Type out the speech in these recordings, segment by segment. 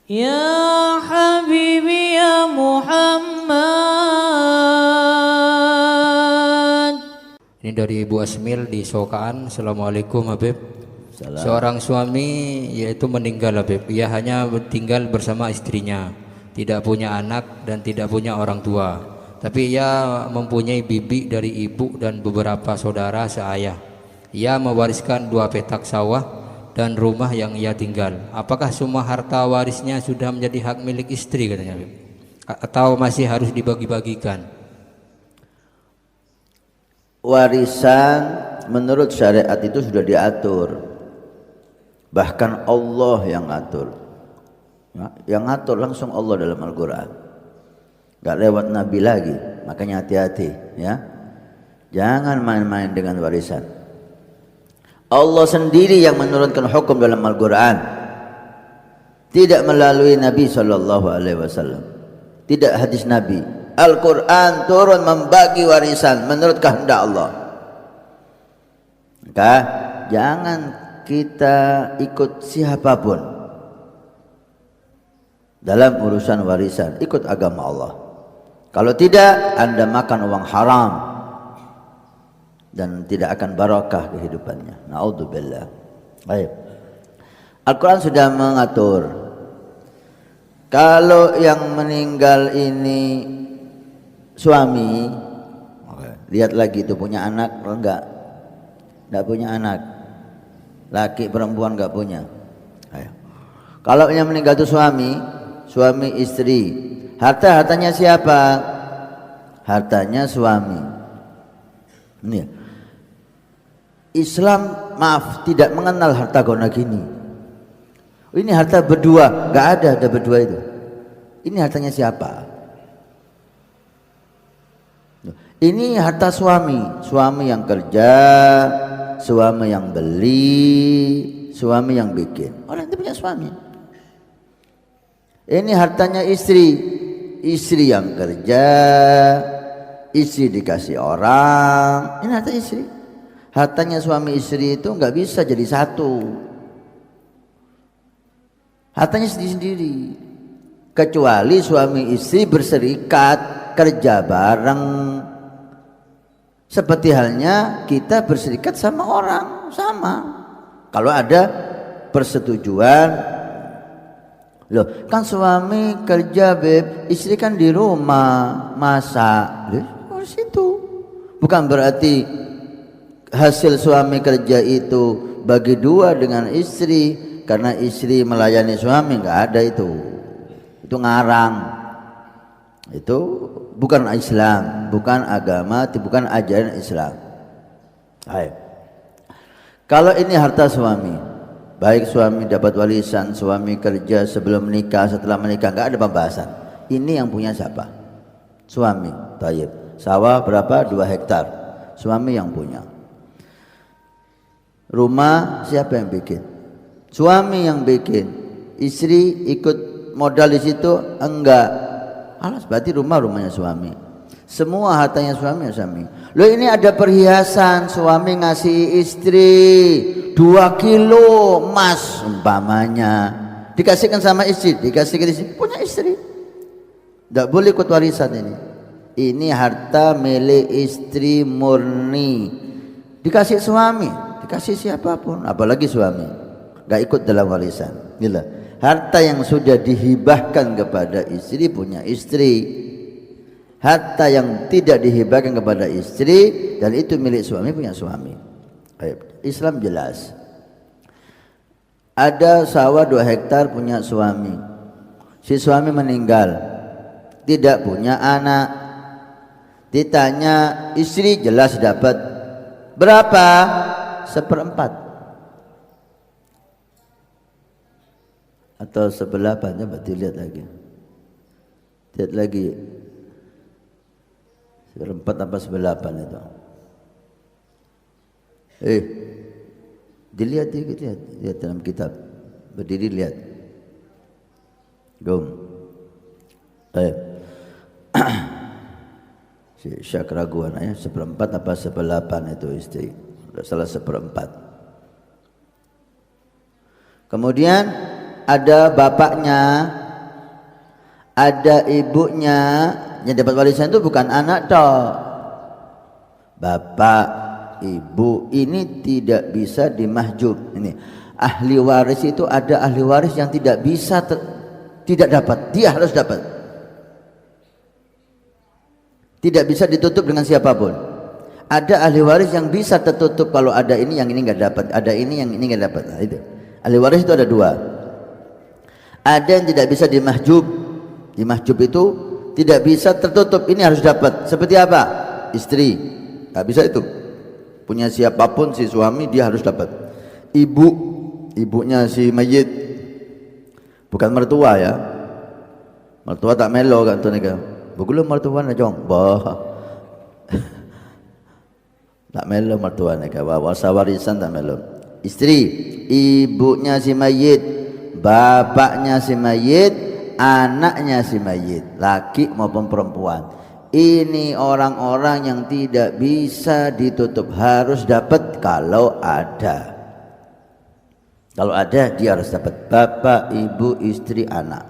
Ya Habibi ya Muhammad. Ini dari Ibu Asmil di Sokaan. Assalamualaikum Habib. Salam. Seorang suami yaitu meninggal Habib. Ia hanya tinggal bersama istrinya, tidak punya anak dan tidak punya orang tua. Tapi ia mempunyai bibi dari ibu dan beberapa saudara seayah. Ia mewariskan 2 petak sawah dan rumah yang ia tinggal. Apakah semua harta warisnya sudah menjadi hak milik istri katanya Habib? Atau masih harus dibagi-bagikan? Warisan menurut syariat itu sudah diatur. Bahkan Allah yang ngatur. Yang ngatur langsung Allah dalam Al-Quran. Gak lewat Nabi lagi. Makanya hati-hati ya. Jangan main-main dengan warisan. Allah sendiri yang menurunkan hukum dalam Al-Quran. Tidak melalui Nabi SAW. Tidak hadis Nabi. Al-Quran turun membagi warisan menurut kehendak Allah. Maka jangan kita ikut siapapun dalam urusan warisan, ikut agama Allah. Kalau tidak, Anda makan uang haram dan tidak akan barokah kehidupannya. Na'udzubillah. Baik. Al-Quran sudah mengatur kalau yang meninggal ini suami, lihat lagi itu punya anak atau enggak? Enggak punya anak. Laki perempuan enggak punya. Ayo. Kalau yang meninggal itu suami istri. Hartanya siapa? Hartanya suami. Ini ya. Islam tidak mengenal harta gona gini. Ini harta berdua, enggak ada berdua itu. Ini hartanya siapa? Ini harta suami yang kerja, suami yang beli, suami yang bikin. Orang itu punya suami. Ini hartanya istri yang kerja, istri dikasih orang. Ini harta istri. Hartanya suami istri itu nggak bisa jadi satu. Hartanya sendiri-sendiri. Kecuali suami istri berserikat, kerja bareng. Seperti halnya kita berserikat sama orang, sama. Kalau ada persetujuan, loh kan suami kerja beb, istri kan di rumah masak, loh situ. Bukan berarti hasil suami kerja itu bagi 2 dengan istri, karena istri melayani suami, nggak ada itu ngarang. Itu bukan Islam, bukan agama, bukan ajaran Islam. Baik. Kalau ini harta suami, baik suami dapat warisan, suami kerja sebelum menikah, setelah menikah, enggak ada pembahasan. Ini yang punya siapa? Suami. Tayyib. Sawah berapa? 2 hektar. Suami yang punya. Rumah siapa yang bikin? Suami yang bikin. Istri ikut modal di situ? Enggak. Alas, berarti rumahnya suami. Semua hartanya suami. Loh ini ada perhiasan, suami ngasih istri 2 kilo emas umpamanya. Dikasihkan sama istri, punya istri. Tidak boleh ikut warisan ini. Ini harta milik istri murni. Dikasih suami, dikasih siapapun, apalagi suami. Gak ikut dalam warisan. Gila. Harta yang sudah dihibahkan kepada istri punya istri. Harta yang tidak dihibahkan kepada istri dan itu milik suami punya suami. Islam jelas. Ada sawah 2 hektar punya suami. Si suami meninggal, tidak punya anak. Ditanya istri, jelas dapat berapa? 1/4 atau 1/8, coba dilihat lagi. Lihat lagi. 1/4 apa 1/8 itu? Dilihat dikit, lihat dalam kitab. Berdiri lihat. Gom. Syak raguan ya, 1/4 apa 1/8 itu istri. Salah 1/4. Kemudian ada bapaknya ada ibunya, yang dapat warisan itu bukan anak toh, bapak, ibu, ini tidak bisa dimahjub. Ini ahli waris itu, ada ahli waris yang tidak bisa tidak dapat, dia harus dapat, tidak bisa ditutup dengan siapapun. Ada ahli waris yang bisa tertutup, kalau ada ini yang ini nggak dapat, ada ini yang ini nggak dapat. Nah, itu ahli waris itu ada dua. Ada yang tidak bisa dimahjub. Dimahjub itu tidak bisa tertutup, ini harus dapat. Seperti apa? Istri nggak bisa itu, punya siapapun si suami dia harus dapat. Ibunya si mayit, bukan mertua ya, mertua tak melo kan tuh nika, begulo mertua na jong, bah, tak melo mertua nika, wasa warisan tak melo. Istri, ibunya si mayit, bapaknya si mayit, anaknya si mayit, laki maupun perempuan. Ini orang-orang yang tidak bisa ditutup, harus dapat kalau ada. Kalau ada dia harus dapat, bapak, ibu, istri, anak.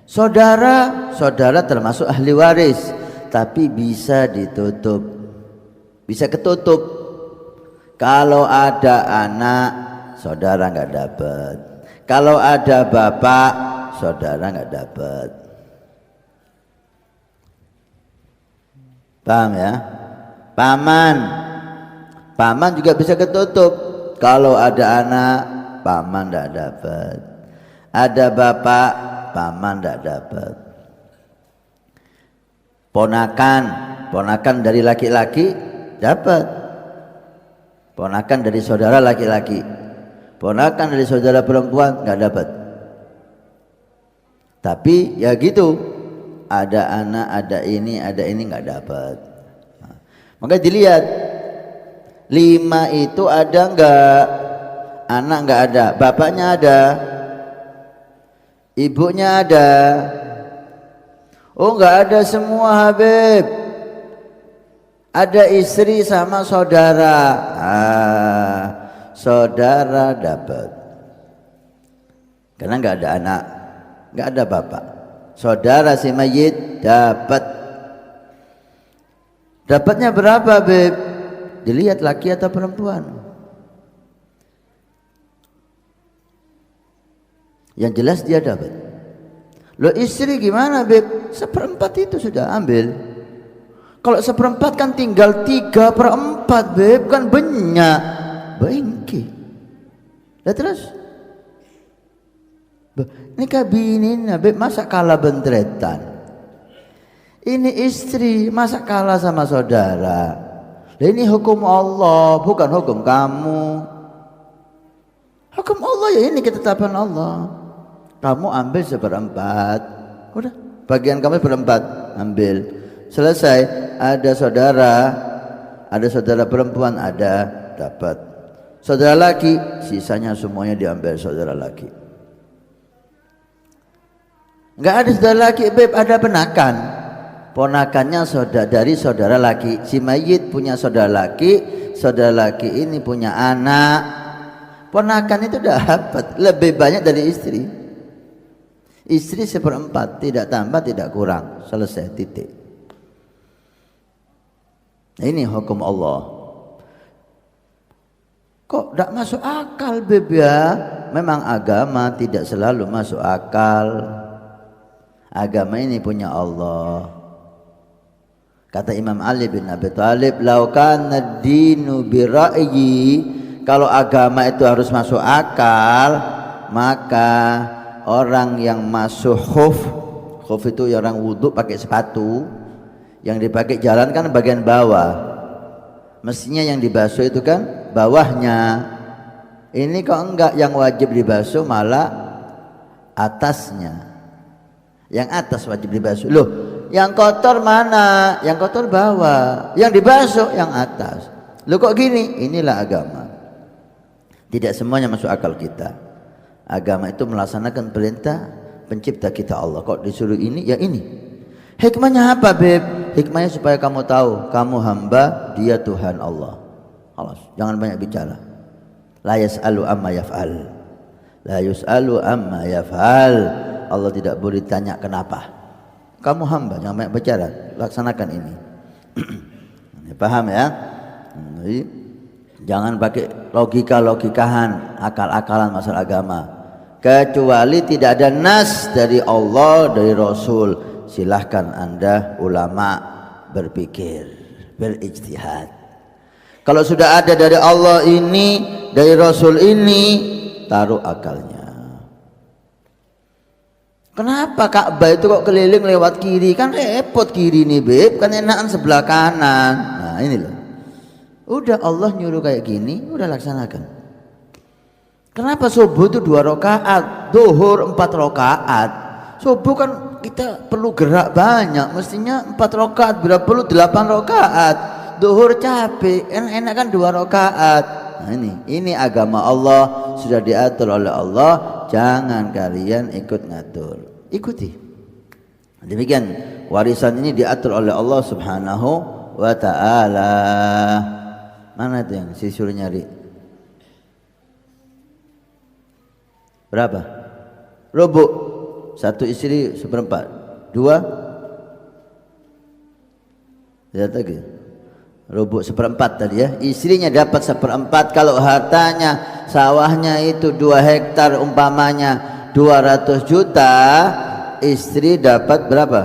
Saudara termasuk ahli waris, tapi bisa ditutup, bisa ketutup. Kalau ada anak, saudara nggak dapat. Kalau ada bapak, saudara nggak dapat. Paham ya? Paman juga bisa ketutup. Kalau ada anak, paman tidak dapat. Ada bapak, paman tidak dapat. Ponakan dari laki-laki dapat. Ponakan dari saudara laki-laki, ponakan dari saudara perempuan nggak dapat. Tapi ya gitu, ada anak, ada ini nggak dapat. Nah, maka dilihat 5 itu ada enggak? Anak enggak ada, bapaknya ada, ibunya ada. Oh enggak ada semua Habib, ada istri sama saudara. Saudara dapat, karena enggak ada anak, enggak ada bapak. Saudara si mayit dapat. Dapatnya berapa Habib? Dilihat laki atau perempuan. Yang jelas dia dapat. Loh istri gimana Beb? 1/4 itu sudah ambil. Kalau 1/4 kan tinggal 3/4 Beb, kan banyak. Bengki. Lah terus? Ini kabinin Beb, masa kalah bentretan? Ini istri masa kalah sama saudara? Ini hukum Allah, bukan hukum kamu. Hukum Allah ya, ini ketetapan Allah. Kamu ambil 1/4, udah bagian kamu 1/4 ambil, selesai. Ada saudara perempuan, ada dapat. Saudara laki, sisanya semuanya diambil saudara laki. Enggak ada saudara laki Beb, ada penakan. Ponakannya dari saudara laki. Si mayit punya saudara laki ini punya anak. Ponakan itu dapat lebih banyak dari istri. Istri 1/4, tidak tambah tidak kurang, selesai, titik. Nah, ini hukum Allah. Kok tidak masuk akal Beb ya? Memang agama tidak selalu masuk akal. Agama ini punya Allah. Kata Imam Ali bin Abi Thalib, "Lau kana ad-dinu bi ra'yi", kalau agama itu harus masuk akal, maka orang yang masuk khuf itu orang wudhu pakai sepatu, yang dipakai jalan kan bagian bawah. Mestinya yang dibasuh itu kan bawahnya. Ini kok enggak, yang wajib dibasuh malah atasnya. Yang atas wajib dibasuh. Loh, yang kotor mana? Yang kotor bawah, yang dibasuh yang atas. Loh kok gini? Inilah agama. Tidak semuanya masuk akal kita. Agama itu melaksanakan perintah pencipta kita Allah. Kok disuruh ini? Ya ini. Hikmahnya apa Beb? Hikmahnya supaya kamu tahu, kamu hamba, dia Tuhan Allah. Alas, jangan banyak bicara. La yas'alu amma yaf'al, la yus'alu amma yaf'al. Allah tidak boleh ditanya kenapa. Kamu hamba, jangan banyak bicara, laksanakan ini. Paham ya? Jadi, jangan pakai logika-logikahan, akal-akalan masalah agama. Kecuali tidak ada nas dari Allah, dari Rasul. Silahkan Anda ulama berpikir, berijtihad. Kalau sudah ada dari Allah ini, dari Rasul ini, taruh akalnya. Kenapa Ka'bah itu kok keliling lewat kiri? Kan repot kiri nih Beb, kan enakan sebelah kanan. Nah ini loh. Udah Allah nyuruh kayak gini, udah laksanakan. Kenapa subuh itu 2 rakaat, zuhur 4 rakaat? Subuh kan kita perlu gerak banyak, mestinya 4 rakaat, bila perlu 8 rakaat. Zuhur capek, enak kan 2 rakaat. Nah ini agama Allah, sudah diatur oleh Allah. Jangan kalian ikut ngatur, ikuti. Demikian warisan ini diatur oleh Allah Subhanahu wa ta'ala. Mana itu yang si suruh nyari? Berapa? Rubuk. 1 istri 1/4. 2 lihat lagi. Rubuk 1/4 tadi ya. Istrinya dapat 1/4. Kalau hartanya sawahnya itu 2 hektar umpamanya 200 juta, istri dapat berapa?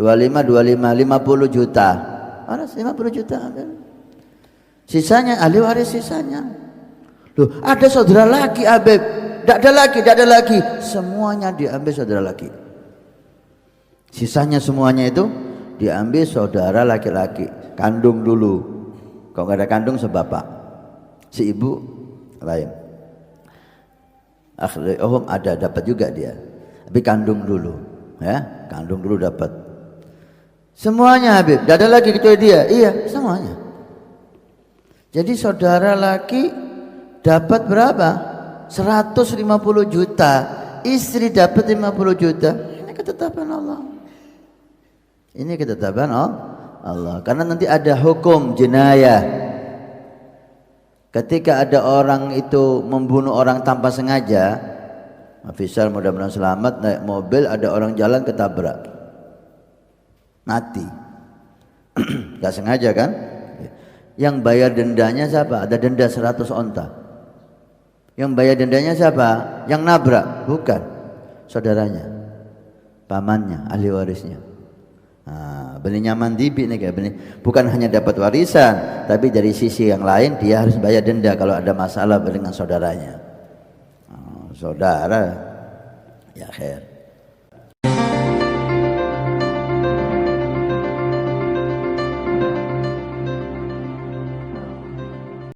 50 juta. Waras 50 juta. Sisanya ahli waris sisanya. Loh, ada saudara laki Habib. Tidak ada lagi. Semuanya diambil saudara laki. Sisanya semuanya itu diambil saudara laki-laki. Kandung dulu. Kalau nggak ada kandung sebapak. Si ibu lain. Akhirnya ada dapat juga dia. Tapi kandung dulu, ya. Kandung dulu dapat. Semuanya Habib. Tidak ada lagi kecuali dia. Iya, semuanya. Jadi saudara laki dapat berapa? 150 juta. Istri dapat 50 juta. Ini ketetapan Allah. Ini ketetapan Allah. Karena nanti ada hukum jenayah. Ketika ada orang itu membunuh orang tanpa sengaja, Faisal mudah-mudahan selamat, naik mobil, ada orang jalan ketabrak, mati. Gak sengaja kan? Yang bayar dendanya siapa? Ada denda 100 onta. Yang bayar dendanya siapa? Yang nabrak? Bukan. Saudaranya, pamannya, ahli warisnya. Nah, benih nyaman dibi nih kayak benih. Bukan hanya dapat warisan, tapi dari sisi yang lain dia harus bayar denda kalau ada masalah dengan saudaranya. Saudara, ya khair.